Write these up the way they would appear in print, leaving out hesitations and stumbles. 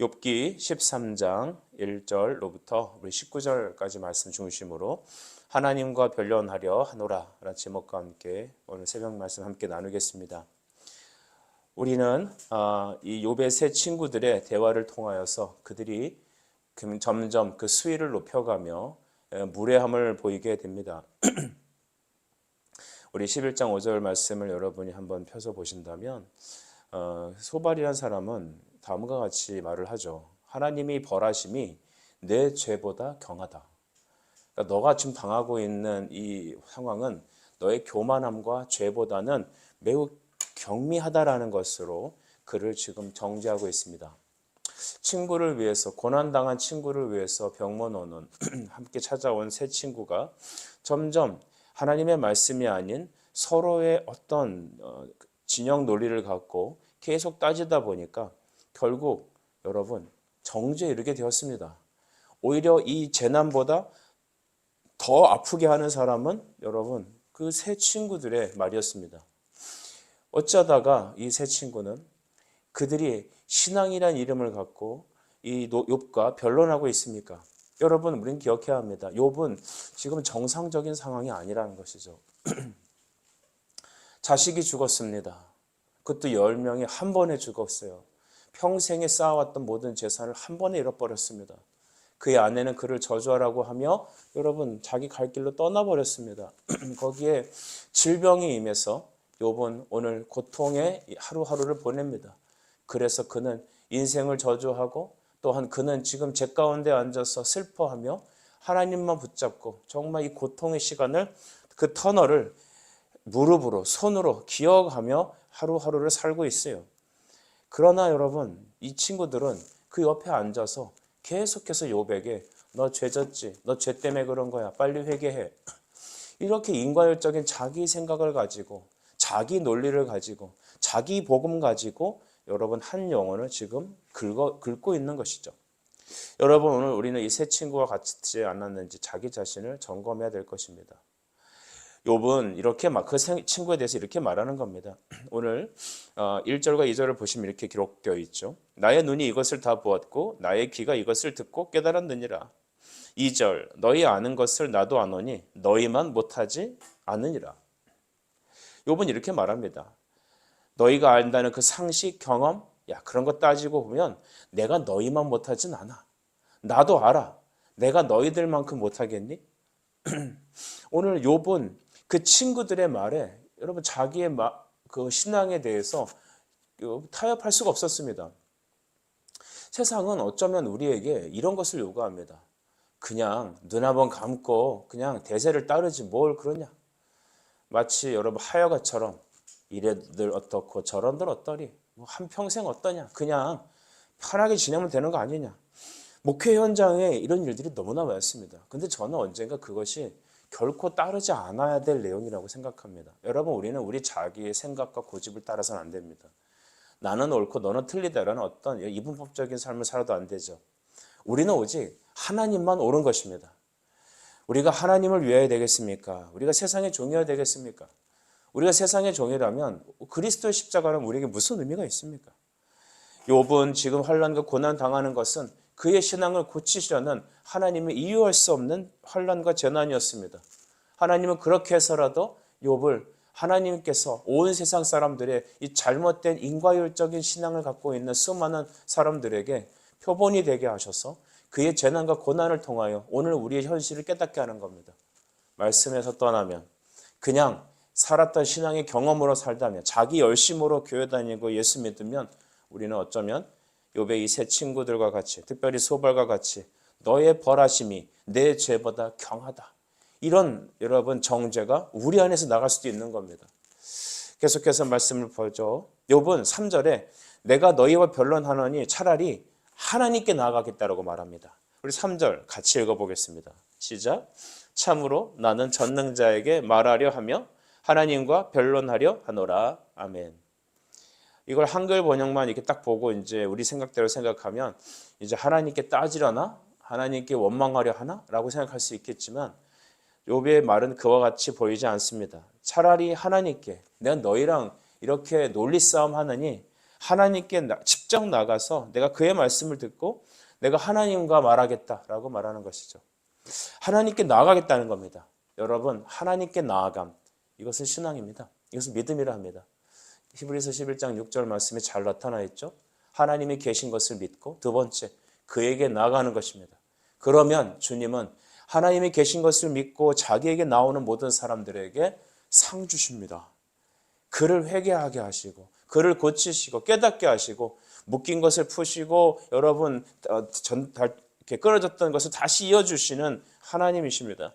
욥기 13장 1절로부터 우리 19절까지 말씀 중심으로 하나님과 변론하려 하노라 라는 제목과 함께 오늘 새벽 말씀 함께 나누겠습니다. 우리는 이 욥의 세 친구들의 대화를 통하여서 그들이 점점 그 수위를 높여가며 무례함을 보이게 됩니다. 우리 11장 5절 말씀을 여러분이 한번 펴서 보신다면 소발이라는 사람은 다음과 같이 말을 하죠. 하나님이 벌하심이 내 죄보다 경하다. 그러니까 너가 지금 당하고 있는 이 상황은 너의 교만함과 죄보다는 매우 경미하다라는 것으로 그를 지금 정죄하고 있습니다. 친구를 위해서, 고난당한 친구를 위해서 병원 오는 함께 찾아온 세 친구가 점점 하나님의 말씀이 아닌 서로의 어떤 진영 논리를 갖고 계속 따지다 보니까 결국 여러분 정죄에 이르게 되었습니다. 오히려 이 재난보다 더 아프게 하는 사람은 여러분 그 세 친구들의 말이었습니다. 어쩌다가 이 세 친구는 그들이 신앙이라는 이름을 갖고 이 욥과 변론하고 있습니까? 여러분 우리는 기억해야 합니다. 욥은 지금 정상적인 상황이 아니라는 것이죠. 자식이 죽었습니다. 그것도 10명이 한 번에 죽었어요. 평생에 쌓아왔던 모든 재산을 한 번에 잃어버렸습니다. 그의 아내는 그를 저주하라고 하며 여러분 자기 갈 길로 떠나버렸습니다. 거기에 질병이 임해서 욥은 오늘 고통의 하루하루를 보냅니다. 그래서 그는 인생을 저주하고 또한 그는 지금 제 가운데 앉아서 슬퍼하며 하나님만 붙잡고 정말 이 고통의 시간을 그 터널을 무릎으로 손으로 기억하며 하루하루를 살고 있어요. 그러나 여러분 이 친구들은 그 옆에 앉아서 계속해서 욥에게 너 죄졌지? 너 죄 때문에 그런 거야. 빨리 회개해. 이렇게 인과율적인 자기 생각을 가지고 자기 논리를 가지고 자기 복음 가지고 여러분 한 영혼을 지금 긁고 있는 것이죠. 여러분 오늘 우리는 이 세 친구와 같이 않았는지 자기 자신을 점검해야 될 것입니다. 욥은 이렇게 그 친구에 대해서 이렇게 말하는 겁니다. 오늘 1절과 2절을 보시면 이렇게 기록되어 있죠. 나의 눈이 이것을 다 보았고 나의 귀가 이것을 듣고 깨달았느니라. 2절 너희 아는 것을 나도 아노니 너희만 못하지 않으니라. 욥은 이렇게 말합니다. 너희가 안다는 그 상식, 경험, 그런 거 따지고 보면 내가 너희만 못하진 않아. 나도 알아. 내가 너희들만큼 못하겠니? 오늘 욥은 그 친구들의 말에 여러분 자기의 그 신앙에 대해서 타협할 수가 없었습니다. 세상은 어쩌면 우리에게 이런 것을 요구합니다. 그냥 눈 한번 감고 그냥 대세를 따르지 뭘 그러냐. 마치 여러분 하여가처럼 이래들 어떻고 저런들 어떠리 한평생 어떠냐. 그냥 편하게 지내면 되는 거 아니냐. 목회 현장에 이런 일들이 너무나 많습니다. 근데 저는 언젠가 그것이 결코 따르지 않아야 될 내용이라고 생각합니다. 여러분 우리는 우리 자기의 생각과 고집을 따라서는 안 됩니다. 나는 옳고 너는 틀리다라는 어떤 이분법적인 삶을 살아도 안 되죠. 우리는 오직 하나님만 옳은 것입니다. 우리가 하나님을 위하여 되겠습니까? 우리가 세상의 종이어야 되겠습니까? 우리가 세상의 종이라면 그리스도의 십자가는 우리에게 무슨 의미가 있습니까? 욥은 지금 환난과 고난 당하는 것은 그의 신앙을 고치시려는 하나님의 이유할 수 없는 환난과 재난이었습니다. 하나님은 그렇게 해서라도 욥을 하나님께서 온 세상 사람들의 이 잘못된 인과율적인 신앙을 갖고 있는 수많은 사람들에게 표본이 되게 하셔서 그의 재난과 고난을 통하여 오늘 우리의 현실을 깨닫게 하는 겁니다. 말씀에서 떠나면 그냥 살았던 신앙의 경험으로 살다면 자기 열심으로 교회 다니고 예수 믿으면 우리는 어쩌면 욥의 이 세 친구들과 같이 특별히 소발과 같이 너의 벌하심이 내 죄보다 경하다. 이런 여러분 정죄가 우리 안에서 나갈 수도 있는 겁니다. 계속해서 말씀을 보죠. 욥은 3절에 내가 너희와 변론하노니 차라리 하나님께 나아가겠다라고 말합니다. 우리 3절 같이 읽어보겠습니다. 시작. 참으로 나는 전능자에게 말하려 하며 하나님과 변론하려 하노라. 아멘. 이걸 한글 번역만 이렇게 딱 보고 이제 우리 생각대로 생각하면 이제 하나님께 따지려나? 하나님께 원망하려 하나? 라고 생각할 수 있겠지만 욥의 말은 그와 같이 보이지 않습니다. 차라리 하나님께 내가 너희랑 이렇게 논리 싸움 하느니 하나님께 직접 나가서 내가 그의 말씀을 듣고 내가 하나님과 말하겠다라고 말하는 것이죠. 하나님께 나아가겠다는 겁니다. 여러분, 하나님께 나아감, 이것은 신앙입니다. 이것은 믿음이라 합니다. 히브리서 11장 6절 말씀에 잘 나타나 있죠. 하나님이 계신 것을 믿고, 두 번째, 그에게 나아가는 것입니다. 그러면 주님은 하나님이 계신 것을 믿고 자기에게 나오는 모든 사람들에게 상 주십니다. 그를 회개하게 하시고, 그를 고치시고, 깨닫게 하시고, 묶인 것을 푸시고, 여러분 이렇게 끊어졌던 것을 다시 이어주시는 하나님이십니다.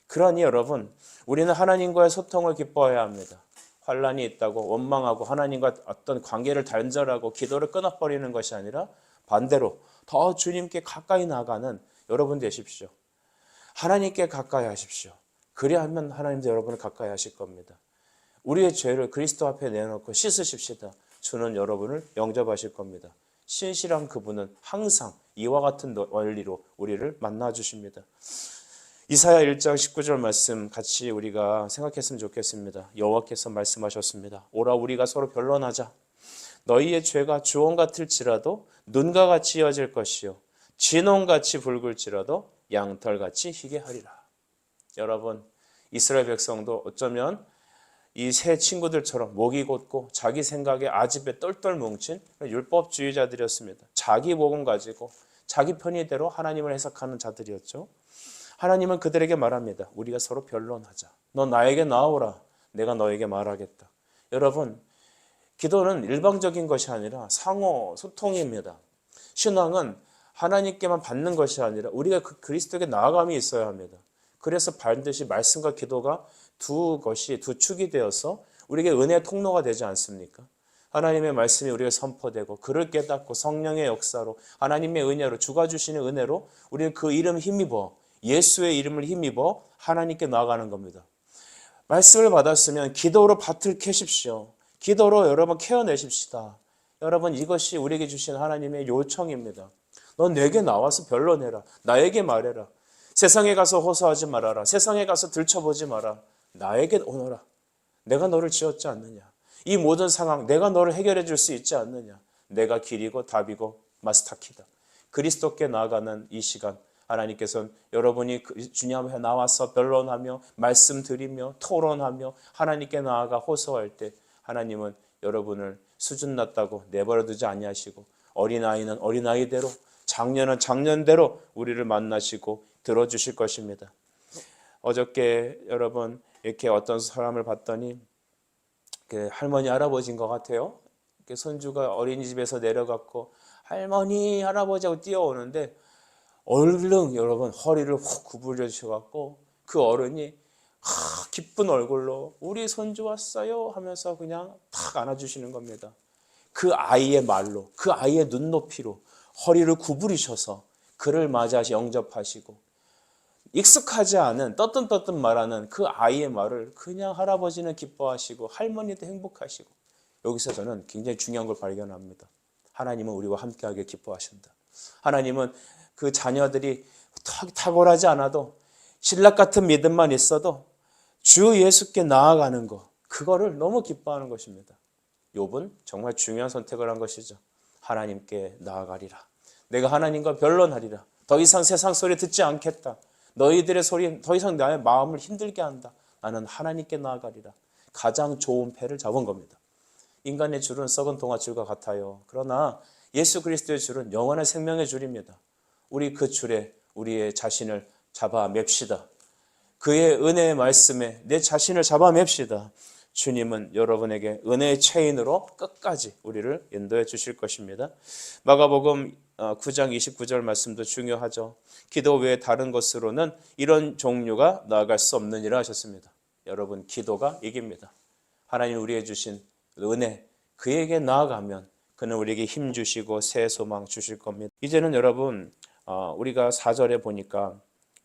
그러니 여러분, 우리는 하나님과의 소통을 기뻐해야 합니다. 환란이 있다고 원망하고 하나님과 어떤 관계를 단절하고 기도를 끊어버리는 것이 아니라 반대로 더 주님께 가까이 나가는 여러분 되십시오. 하나님께 가까이 하십시오. 그리하면 하나님도 여러분을 가까이 하실 겁니다. 우리의 죄를 그리스도 앞에 내놓고 씻으십시다. 주는 여러분을 영접하실 겁니다. 신실한 그분은 항상 이와 같은 원리로 우리를 만나주십니다. 이사야 1장 19절 말씀 같이 우리가 생각했으면 좋겠습니다. 여호와께서 말씀하셨습니다. 오라 우리가 서로 변론하자. 너희의 죄가 주홍 같을지라도 눈과 같이 이어질 것이요 진홍같이 붉을지라도 양털같이 희게 하리라. 여러분, 이스라엘 백성도 어쩌면 이 세 친구들처럼 목이 곧고 자기 생각에 아집에 똘똘 뭉친 율법주의자들이었습니다. 자기 복음 가지고 자기 편의대로 하나님을 해석하는 자들이었죠. 하나님은 그들에게 말합니다. 우리가 서로 변론하자. 너 나에게 나오라. 내가 너에게 말하겠다. 여러분, 기도는 일방적인 것이 아니라 상호 소통입니다. 신앙은 하나님께만 받는 것이 아니라 우리가 그 그리스도에게 나아감이 있어야 합니다. 그래서 반드시 말씀과 기도가 두 축이 되어서 우리에게 은혜의 통로가 되지 않습니까? 하나님의 말씀이 우리에게 선포되고 그를 깨닫고 성령의 역사로 하나님의 은혜로 주가 주시는 은혜로 우리는 그 이름 힘입어 예수의 이름을 힘입어 하나님께 나아가는 겁니다. 말씀을 받았으면 기도로 밭을 캐십시오. 기도로 여러분 캐어내십시다. 여러분, 이것이 우리에게 주신 하나님의 요청입니다. 넌 내게 나와서 변론해라. 나에게 말해라. 세상에 가서 호소하지 말아라. 세상에 가서 들춰보지 마라. 나에게 오너라. 내가 너를 지었지 않느냐. 이 모든 상황 내가 너를 해결해 줄 수 있지 않느냐. 내가 길이고 답이고 마스터키다. 그리스도께 나아가는 이 시간, 하나님께서는 여러분이 주님 앞에 나와서 변론하며 말씀드리며 토론하며 하나님께 나아가 호소할 때 하나님은 여러분을 수준 낮다고 내버려두지 아니하시고 어린아이는 어린아이대로 장년은 장년대로 우리를 만나시고 들어주실 것입니다. 어저께 여러분 이렇게 어떤 사람을 봤더니 할머니 할아버지인 것 같아요. 손주가 어린이집에서 내려갔고 할머니 할아버지 하고 뛰어오는데 얼른 여러분 허리를 훅 구부려 주셔갖고 그 어른이 기쁜 얼굴로 우리 손주 왔어요 하면서 그냥 탁 안아주시는 겁니다. 그 아이의 말로 그 아이의 눈높이로 허리를 구부리셔서 그를 맞이하시 영접하시고 익숙하지 않은 떠뜬떠뜬 말하는 그 아이의 말을 그냥 할아버지는 기뻐하시고 할머니도 행복하시고 여기서 저는 굉장히 중요한 걸 발견합니다. 하나님은 우리와 함께하게 기뻐하신다. 하나님은 그 자녀들이 탁월하지 않아도 신락 같은 믿음만 있어도 주 예수께 나아가는 것, 그거를 너무 기뻐하는 것입니다. 욥은 정말 중요한 선택을 한 것이죠. 하나님께 나아가리라. 내가 하나님과 변론하리라. 더 이상 세상 소리 듣지 않겠다. 너희들의 소리 더 이상 나의 마음을 힘들게 한다. 나는 하나님께 나아가리라. 가장 좋은 패를 잡은 겁니다. 인간의 줄은 썩은 동아줄과 같아요. 그러나 예수 그리스도의 줄은 영원한 생명의 줄입니다. 우리 그 줄에 우리의 자신을 잡아 맵시다. 그의 은혜의 말씀에 내 자신을 잡아 맵시다. 주님은 여러분에게 은혜의 체인으로 끝까지 우리를 인도해 주실 것입니다. 마가복음 9장 29절 말씀도 중요하죠. 기도 외에 다른 것으로는 이런 종류가 나아갈 수 없느니라 하셨습니다. 여러분, 기도가 이깁니다. 하나님 우리에게 주신 은혜, 그에게 나아가면 그는 우리에게 힘 주시고 새 소망 주실 겁니다. 이제는 여러분, 우리가 4절에 보니까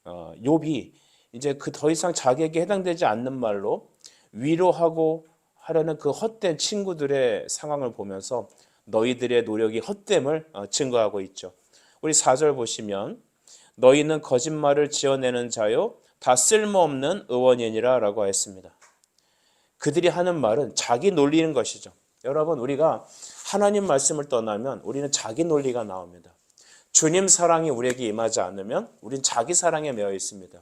욥이 이제 그 더 이상 자기에게 해당되지 않는 말로 위로하고 하려는 그 헛된 친구들의 상황을 보면서 너희들의 노력이 헛됨을 증거하고 있죠. 우리 4절 보시면 너희는 거짓말을 지어내는 자요 다 쓸모없는 의원이니라 라고 했습니다. 그들이 하는 말은 자기 놀리는 것이죠. 여러분, 우리가 하나님 말씀을 떠나면 우리는 자기 논리가 나옵니다. 주님 사랑이 우리에게 임하지 않으면 우리는 자기 사랑에 매여 있습니다.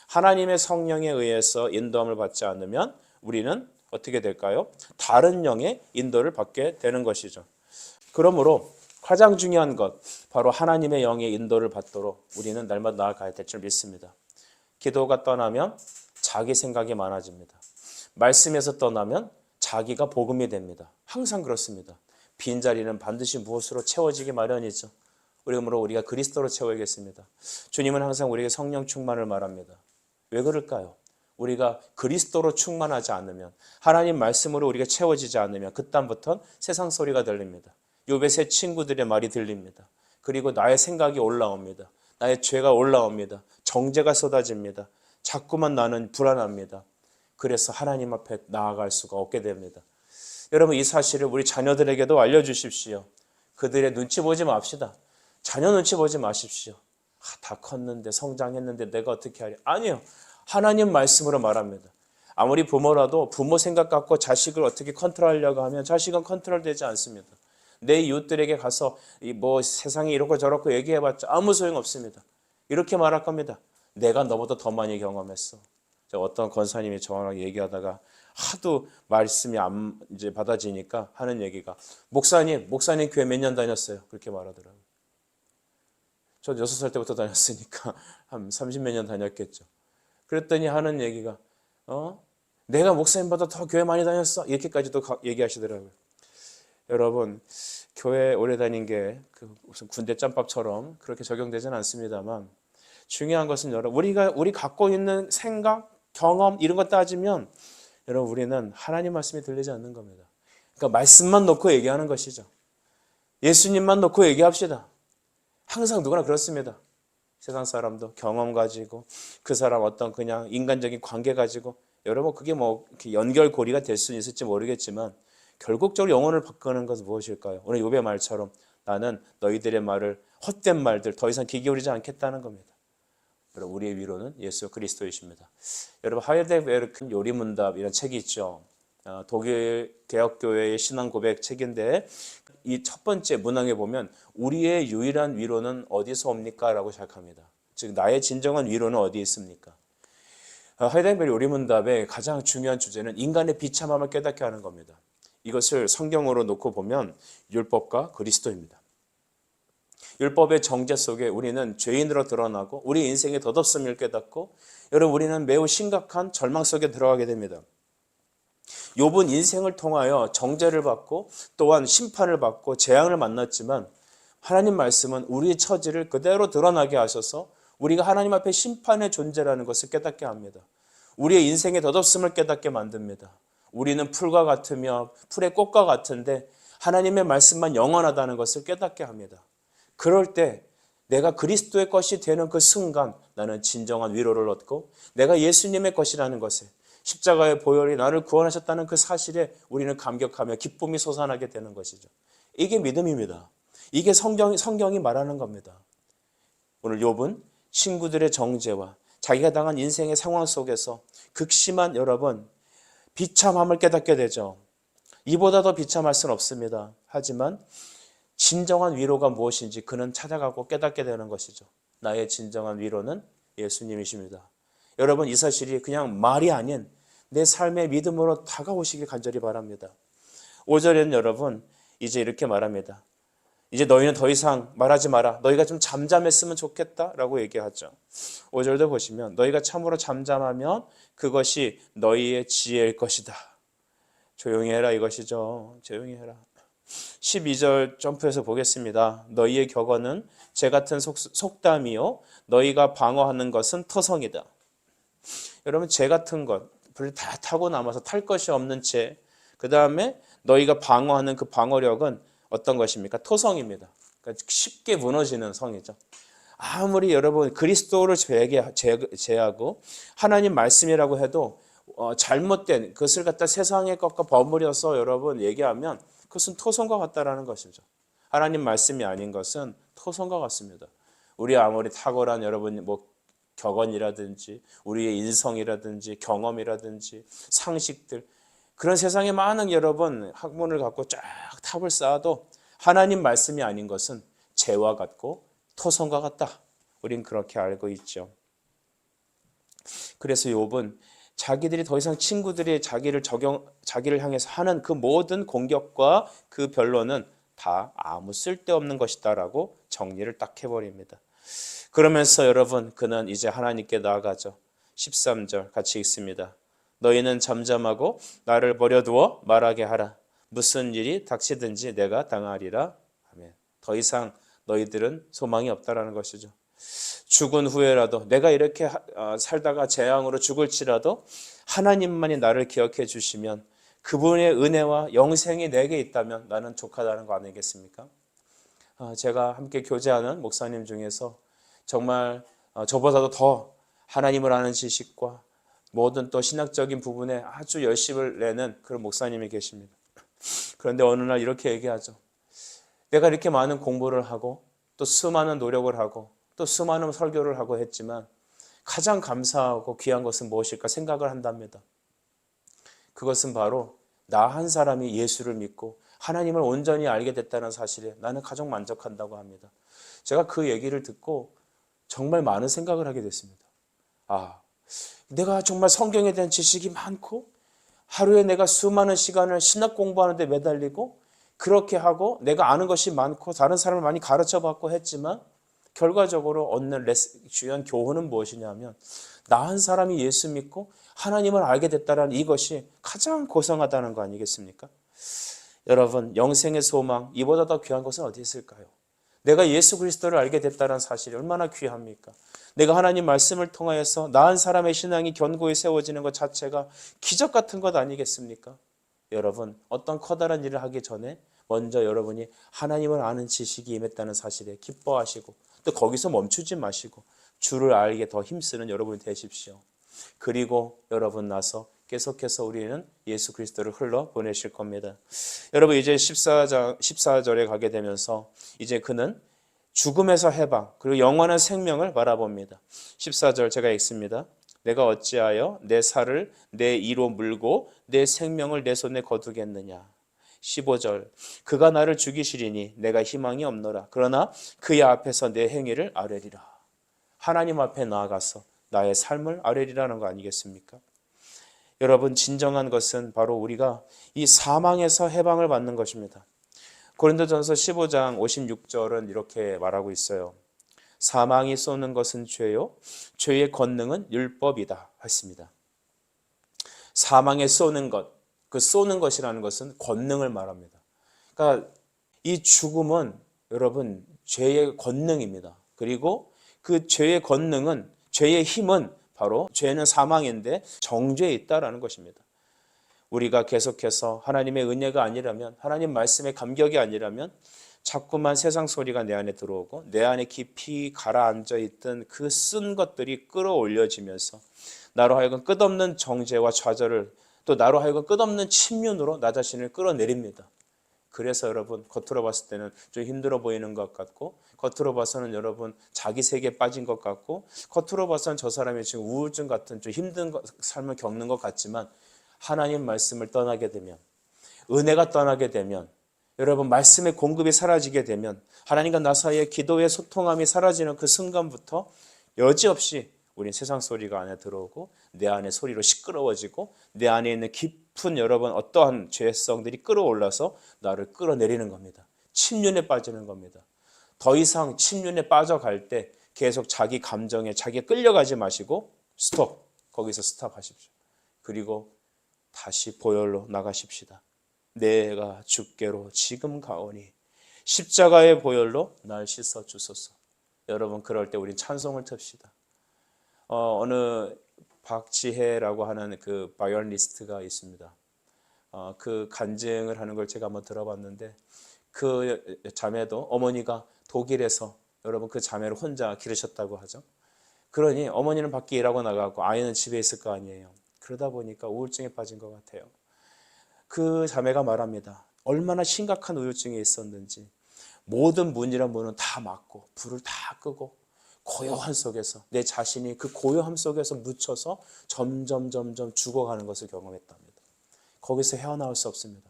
하나님의 성령에 의해서 인도함을 받지 않으면 우리는 어떻게 될까요? 다른 영의 인도를 받게 되는 것이죠. 그러므로 가장 중요한 것, 바로 하나님의 영의 인도를 받도록 우리는 날마다 나아가야 될 줄 믿습니다. 기도가 떠나면 자기 생각이 많아집니다. 말씀에서 떠나면 자기가 복음이 됩니다. 항상 그렇습니다. 빈자리는 반드시 무엇으로 채워지기 마련이죠. 그러므로 우리가 그리스도로 채워야겠습니다. 주님은 항상 우리에게 성령 충만을 말합니다. 왜 그럴까요? 우리가 그리스도로 충만하지 않으면, 하나님 말씀으로 우리가 채워지지 않으면 그다음부터는 세상 소리가 들립니다. 욥의 세 친구들의 말이 들립니다. 그리고 나의 생각이 올라옵니다. 나의 죄가 올라옵니다. 정죄가 쏟아집니다. 자꾸만 나는 불안합니다. 그래서 하나님 앞에 나아갈 수가 없게 됩니다. 여러분, 이 사실을 우리 자녀들에게도 알려주십시오. 그들의 눈치 보지 맙시다. 자녀 눈치 보지 마십시오. 다 컸는데, 성장했는데 내가 어떻게 하랴. 아니요. 하나님 말씀으로 말합니다. 아무리 부모라도 부모 생각 갖고 자식을 어떻게 컨트롤하려고 하면 자식은 컨트롤되지 않습니다. 내 이웃들에게 가서 뭐 세상에 이렇고 저렇고 얘기해봤자 아무 소용없습니다. 이렇게 말할 겁니다. 내가 너보다 더 많이 경험했어. 어떤 권사님이 저랑 얘기하다가 하도 말씀이 안 이제 받아지니까 하는 얘기가, 목사님 교회 몇 년 다녔어요? 그렇게 말하더라고요. 저 6살 때부터 다녔으니까 한 30몇 년 다녔겠죠. 그랬더니 하는 얘기가, 내가 목사님보다 더 교회 많이 다녔어? 이렇게까지도 얘기하시더라고요. 여러분, 교회 오래 다닌 게 무슨 군대 짬밥처럼 그렇게 적용되지는 않습니다만, 중요한 것은 우리 갖고 있는 생각, 경험 이런 거 따지면 여러분, 우리는 하나님 말씀이 들리지 않는 겁니다. 그러니까 말씀만 놓고 얘기하는 것이죠. 예수님만 놓고 얘기합시다. 항상 누구나 그렇습니다. 세상 사람도 경험 가지고 그 사람 어떤 그냥 인간적인 관계 가지고, 여러분 그게 뭐 연결고리가 될 수는 있을지 모르겠지만 결국적으로 영혼을 바꾸는 것은 무엇일까요? 오늘 욥의 말처럼 나는 너희들의 말을, 헛된 말들 더 이상 귀 기울이지 않겠다는 겁니다. 여러분, 우리의 위로는 예수 그리스도이십니다. 여러분, 하이델베르크 요리문답 이런 책이 있죠. 독일 개혁교회의 신앙 고백 책인데, 이 첫 번째 문항에 보면 우리의 유일한 위로는 어디서 옵니까? 라고 시작합니다. 즉, 나의 진정한 위로는 어디에 있습니까? 하이델베르크 요리문답의 가장 중요한 주제는 인간의 비참함을 깨닫게 하는 겁니다. 이것을 성경으로 놓고 보면 율법과 그리스도입니다. 율법의 정죄 속에 우리는 죄인으로 드러나고 우리 인생의 덧없음을 깨닫고, 여러분, 우리는 매우 심각한 절망 속에 들어가게 됩니다. 욥은 인생을 통하여 정죄를 받고 또한 심판을 받고 재앙을 만났지만, 하나님 말씀은 우리의 처지를 그대로 드러나게 하셔서 우리가 하나님 앞에 심판의 존재라는 것을 깨닫게 합니다. 우리의 인생의 덧없음을 깨닫게 만듭니다. 우리는 풀과 같으며 풀의 꽃과 같은데 하나님의 말씀만 영원하다는 것을 깨닫게 합니다. 그럴 때 내가 그리스도의 것이 되는 그 순간 나는 진정한 위로를 얻고, 내가 예수님의 것이라는 것에, 십자가의 보혈이 나를 구원하셨다는 그 사실에 우리는 감격하며 기쁨이 솟아나게 되는 것이죠. 이게 믿음입니다. 이게 성경이 말하는 겁니다. 오늘 욥은 친구들의 정죄와 자기가 당한 인생의 상황 속에서 극심한, 여러분, 비참함을 깨닫게 되죠. 이보다 더 비참할 수는 없습니다. 하지만 진정한 위로가 무엇인지 그는 찾아가고 깨닫게 되는 것이죠. 나의 진정한 위로는 예수님이십니다. 여러분, 이 사실이 그냥 말이 아닌 내 삶의 믿음으로 다가오시길 간절히 바랍니다. 5절에는 여러분 이제 이렇게 말합니다. 이제 너희는 더 이상 말하지 마라. 너희가 좀 잠잠했으면 좋겠다라고 얘기하죠. 5절도 보시면 너희가 참으로 잠잠하면 그것이 너희의 지혜일 것이다. 조용히 해라 이것이죠. 조용히 해라. 12절 점프해서 보겠습니다. 너희의 격언은 재 같은 속담이요 너희가 방어하는 것은 토성이다. 여러분, 재 같은 것, 불 다 타고 남아서 탈 것이 없는 재, 그 다음에 너희가 방어하는 그 방어력은 어떤 것입니까? 토성입니다. 그러니까 쉽게 무너지는 성이죠. 아무리 여러분 그리스도를 제하고 하나님 말씀이라고 해도 잘못된 그것을 갖다 세상의 것과 버무려서 여러분 얘기하면 그것은 토성과 같다라는 것이죠. 하나님 말씀이 아닌 것은 토성과 같습니다. 우리 아무리 탁월한 여러분 격언이라든지 우리의 인성이라든지 경험이라든지 상식들, 그런 세상에 많은 여러분 학문을 갖고 쫙 탑을 쌓아도 하나님 말씀이 아닌 것은 재와 같고 토성과 같다. 우린 그렇게 알고 있죠. 그래서 욥은 자기들이 더 이상 친구들이 자기를 향해서 하는 그 모든 공격과 그 변론은 다 아무 쓸데없는 것이다라고 정리를 딱 해버립니다. 그러면서 여러분 그는 이제 하나님께 나아가죠. 13절 같이 읽습니다. 너희는 잠잠하고 나를 버려두어 말하게 하라. 무슨 일이 닥치든지 내가 당하리라. 아멘. 더 이상 너희들은 소망이 없다라는 것이죠. 죽은 후에라도 내가 이렇게 살다가 재앙으로 죽을지라도 하나님만이 나를 기억해 주시면 그분의 은혜와 영생이 내게 있다면 나는 족하다는 거 아니겠습니까? 제가 함께 교제하는 목사님 중에서 정말 저보다도 더 하나님을 아는 지식과 모든 또 신학적인 부분에 아주 열심을 내는 그런 목사님이 계십니다. 그런데 어느 날 이렇게 얘기하죠. 내가 이렇게 많은 공부를 하고 또 수많은 노력을 하고 또 수많은 설교를 하고 했지만 가장 감사하고 귀한 것은 무엇일까 생각을 한답니다. 그것은 바로 나 한 사람이 예수를 믿고 하나님을 온전히 알게 됐다는 사실에 나는 가장 만족한다고 합니다. 제가 그 얘기를 듣고 정말 많은 생각을 하게 됐습니다. 내가 정말 성경에 대한 지식이 많고 하루에 내가 수많은 시간을 신학 공부하는 데 매달리고 그렇게 하고 내가 아는 것이 많고 다른 사람을 많이 가르쳐 받고 했지만 결과적으로 얻는 주요한 교훈은 무엇이냐면 나 한 사람이 예수 믿고 하나님을 알게 됐다는 이것이 가장 고상하다는 거 아니겠습니까? 여러분 영생의 소망 이보다 더 귀한 것은 어디 있을까요? 내가 예수 그리스도를 알게 됐다는 사실이 얼마나 귀합니까? 내가 하나님 말씀을 통하여서 나 한 사람의 신앙이 견고히 세워지는 것 자체가 기적 같은 것 아니겠습니까? 여러분 어떤 커다란 일을 하기 전에 먼저 여러분이 하나님을 아는 지식이 임했다는 사실에 기뻐하시고 또 거기서 멈추지 마시고 주를 알게 더 힘쓰는 여러분이 되십시오. 그리고 여러분 나서 계속해서 우리는 예수 그리스도를 흘러 보내실 겁니다. 여러분 이제 14절에 가게 되면서 이제 그는 죽음에서 해방 그리고 영원한 생명을 바라봅니다. 14절 제가 읽습니다. 내가 어찌하여 내 살을 내 이로 물고 내 생명을 내 손에 거두겠느냐. 15절 그가 나를 죽이시리니 내가 희망이 없노라. 그러나 그의 앞에서 내 행위를 아뢰리라. 하나님 앞에 나아가서 나의 삶을 아뢰리라는 거 아니겠습니까? 여러분 진정한 것은 바로 우리가 이 사망에서 해방을 받는 것입니다. 고린도전서 15장 56절은 이렇게 말하고 있어요. 사망이 쏘는 것은 죄요 죄의 권능은 율법이다 했습니다. 사망에 쏘는 것, 그 쏘는 것이라는 것은 권능을 말합니다. 그러니까 이 죽음은 여러분 죄의 권능입니다. 그리고 그 죄의 권능은 죄의 힘은 바로 죄는 사망인데 정죄에 있다라는 것입니다. 우리가 계속해서 하나님의 은혜가 아니라면 하나님 말씀의 감격이 아니라면 자꾸만 세상 소리가 내 안에 들어오고 내 안에 깊이 가라앉아 있던 그 쓴 것들이 끌어올려지면서 나로 하여금 끝없는 정죄와 좌절을 또 나로 하여금 끝없는 침륜으로 나 자신을 끌어내립니다. 그래서 여러분 겉으로 봤을 때는 좀 힘들어 보이는 것 같고 겉으로 봐서는 여러분 자기 세계에 빠진 것 같고 겉으로 봐서는 저 사람이 지금 우울증 같은 좀 힘든 삶을 겪는 것 같지만 하나님 말씀을 떠나게 되면 은혜가 떠나게 되면 여러분 말씀의 공급이 사라지게 되면 하나님과 나 사이의 기도의 소통함이 사라지는 그 순간부터 여지없이 우린 세상 소리가 안에 들어오고 내 안의 소리로 시끄러워지고 내 안에 있는 깊은 여러분 어떠한 죄성들이 끌어올라서 나를 끌어내리는 겁니다. 침륜에 빠지는 겁니다. 더 이상 침륜에 빠져갈 때 계속 자기 감정에 자기가 끌려가지 마시고 스톱, 거기서 스톱하십시오. 그리고 다시 보혈로 나가십시다. 내가 주께로 지금 가오니 십자가의 보혈로 날 씻어 주소서. 여러분 그럴 때 우린 찬송을 틉시다. 어느 박지혜라고 하는 그 바이올리스트가 있습니다. 그 간증을 하는 걸 제가 한번 들어봤는데 그 자매도 어머니가 독일에서 여러분 그 자매를 혼자 기르셨다고 하죠. 그러니 어머니는 밖에 일하고 나가고 아이는 집에 있을 거 아니에요. 그러다 보니까 우울증에 빠진 것 같아요. 그 자매가 말합니다. 얼마나 심각한 우울증이 있었는지 모든 문이란 문은 다 막고 불을 다 끄고 고요함 속에서 내 자신이 그 고요함 속에서 묻혀서 점점 죽어가는 것을 경험했답니다. 거기서 헤어나올 수 없습니다.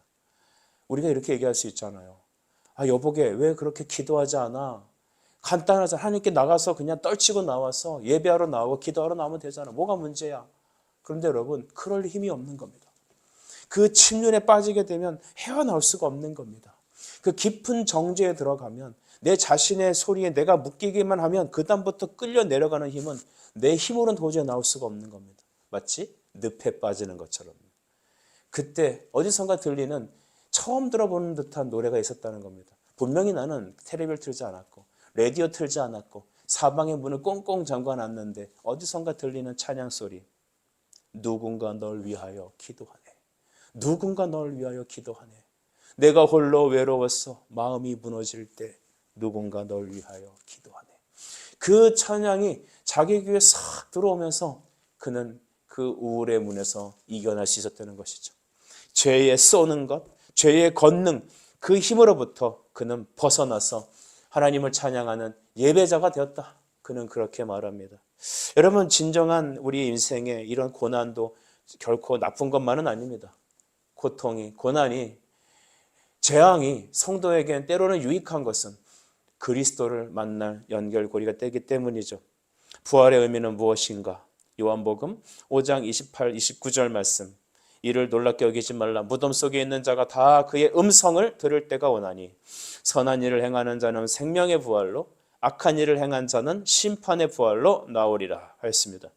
우리가 이렇게 얘기할 수 있잖아요. 아, 여보게 왜 그렇게 기도하지 않아? 간단하잖아. 하나님께 나가서 그냥 떨치고 나와서 예배하러 나오고 기도하러 나오면 되잖아. 뭐가 문제야? 그런데 여러분, 그럴 힘이 없는 겁니다. 그 침륜에 빠지게 되면 헤어나올 수가 없는 겁니다. 그 깊은 정죄에 들어가면 내 자신의 소리에 내가 묶이기만 하면 그 다음부터 끌려 내려가는 힘은 내 힘으로는 도저히 나올 수가 없는 겁니다. 마치 늪에 빠지는 것처럼. 그때 어디선가 들리는 처음 들어보는 듯한 노래가 있었다는 겁니다. 분명히 나는 텔레비를 틀지 않았고 라디오 틀지 않았고 사방의 문을 꽁꽁 잠궈놨는데 어디선가 들리는 찬양 소리. 누군가 널 위하여 기도하네. 누군가 널 위하여 기도하네. 내가 홀로 외로웠어. 마음이 무너질 때 누군가 널 위하여 기도하네. 그 찬양이 자기 귀에 싹 들어오면서 그는 그 우울의 문에서 이겨낼 수 있었다는 것이죠. 죄에 쏘는 것, 죄의 권능, 그 힘으로부터 그는 벗어나서 하나님을 찬양하는 예배자가 되었다. 그는 그렇게 말합니다. 여러분, 진정한 우리 인생에 이런 고난도 결코 나쁜 것만은 아닙니다. 고통이, 고난이, 재앙이 성도에겐 때로는 유익한 것은 그리스도를 만날 연결고리가 되기 때문이죠. 부활의 의미는 무엇인가? 요한복음 5장 28, 29절 말씀. 이를 놀랍게 여기지 말라. 무덤 속에 있는 자가 다 그의 음성을 들을 때가 오나니 선한 일을 행하는 자는 생명의 부활로 악한 일을 행한 자는 심판의 부활로 나오리라 하였습니다.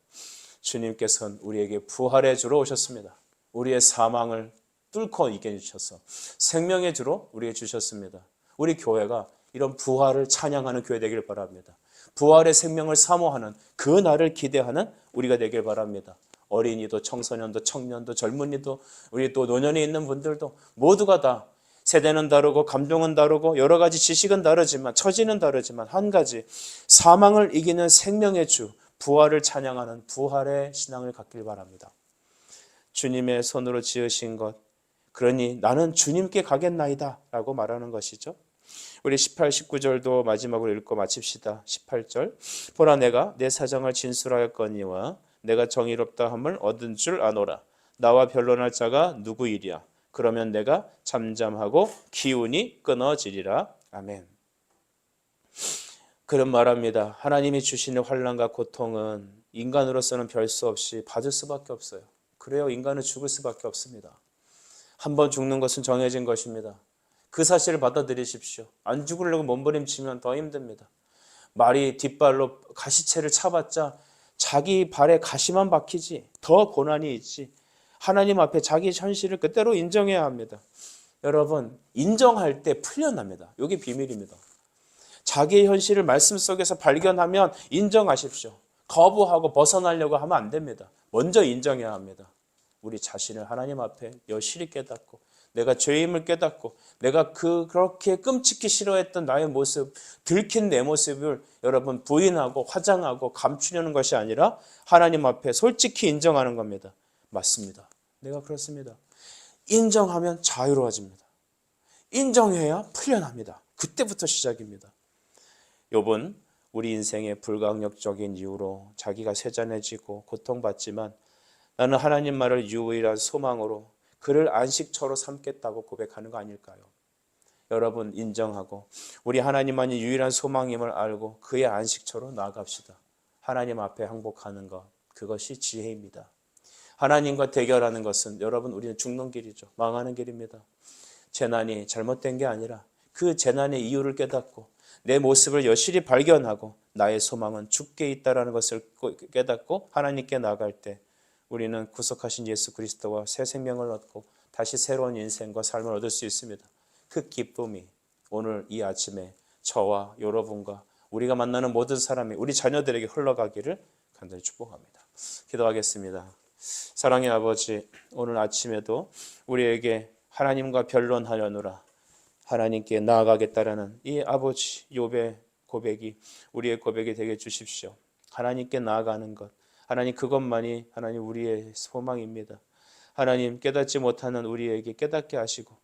주님께서는 우리에게 부활의 주로 오셨습니다. 우리의 사망을 뚫고 이겨주셔서 생명의 주로 우리에게 주셨습니다. 우리 교회가 이런 부활을 찬양하는 교회 되길 바랍니다. 부활의 생명을 사모하는 그 날을 기대하는 우리가 되길 바랍니다. 어린이도 청소년도 청년도 젊은이도 우리 또 노년에 있는 분들도 모두가 다 세대는 다르고 감동은 다르고 여러 가지 지식은 다르지만 처지는 다르지만 한 가지 사망을 이기는 생명의 주 부활을 찬양하는 부활의 신앙을 갖길 바랍니다. 주님의 손으로 지으신 것 그러니 나는 주님께 가겠나이다 라고 말하는 것이죠. 우리 18, 19절도 마지막으로 읽고 마칩시다. 18절 보라 내가 내 사정을 진술하였거니와 내가 정의롭다 함을 얻은 줄 아노라. 나와 변론할 자가 누구이랴. 그러면 내가 잠잠하고 기운이 끊어지리라. 아멘. 그런 말합니다. 하나님이 주시는 환난과 고통은 인간으로서는 별 수 없이 받을 수밖에 없어요. 그래요. 인간은 죽을 수밖에 없습니다. 한번 죽는 것은 정해진 것입니다. 그 사실을 받아들이십시오. 안 죽으려고 몸부림치면 더 힘듭니다. 말이 뒷발로 가시채를 차봤자 자기 발에 가시만 박히지 더 고난이 있지. 하나님 앞에 자기 현실을 그대로 인정해야 합니다. 여러분 인정할 때 풀려납니다. 이게 비밀입니다. 자기의 현실을 말씀 속에서 발견하면 인정하십시오. 거부하고 벗어나려고 하면 안 됩니다. 먼저 인정해야 합니다. 우리 자신을 하나님 앞에 여실히 깨닫고 내가 죄임을 깨닫고 내가 그렇게 끔찍히 싫어했던 나의 모습, 들킨 내 모습을 여러분 부인하고 화장하고 감추려는 것이 아니라 하나님 앞에 솔직히 인정하는 겁니다. 맞습니다. 내가 그렇습니다. 인정하면 자유로워집니다. 인정해야 풀려납니다. 그때부터 시작입니다. 욥은 우리 인생의 불가항력적인 이유로 자기가 세잔해지고 고통받지만 나는 하나님 말을 유일한 소망으로 그를 안식처로 삼겠다고 고백하는 거 아닐까요? 여러분 인정하고 우리 하나님만이 유일한 소망임을 알고 그의 안식처로 나아갑시다. 하나님 앞에 항복하는 것 그것이 지혜입니다. 하나님과 대결하는 것은 여러분 우리는 죽는 길이죠. 망하는 길입니다. 재난이 잘못된 게 아니라 그 재난의 이유를 깨닫고 내 모습을 여실히 발견하고 나의 소망은 주께 있다라는 것을 깨닫고 하나님께 나아갈 때 우리는 구속하신 예수 그리스도와 새 생명을 얻고 다시 새로운 인생과 삶을 얻을 수 있습니다. 그 기쁨이 오늘 이 아침에 저와 여러분과 우리가 만나는 모든 사람이 우리 자녀들에게 흘러가기를 간절히 축복합니다. 기도하겠습니다. 사랑의 아버지, 오늘 아침에도 우리에게 하나님과 변론하려노라 하나님께 나아가겠다라는 이 아버지 욥의 고백이 우리의 고백이 되게 주십시오. 하나님께 나아가는 것 하나님 그것만이 하나님 우리의 소망입니다. 하나님 깨닫지 못하는 우리에게 깨닫게 하시고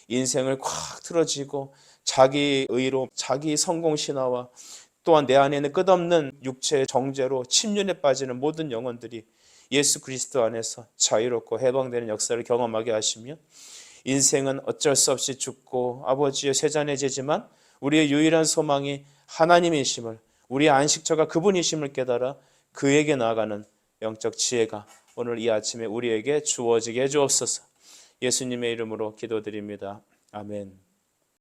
인생을 콱 틀어지고 자기 의로 자기 성공 신화와 또한 내 안에는 끝없는 육체의 정죄로 침륜에 빠지는 모든 영혼들이 예수 그리스도 안에서 자유롭고 해방되는 역사를 경험하게 하시며 인생은 어쩔 수 없이 죽고 아버지의 세잔해지지만 우리의 유일한 소망이 하나님이심을, 우리의 안식처가 그분이심을 깨달아 그에게 나아가는 영적 지혜가 오늘 이 아침에 우리에게 주어지게 해주옵소서. 예수님의 이름으로 기도드립니다. 아멘.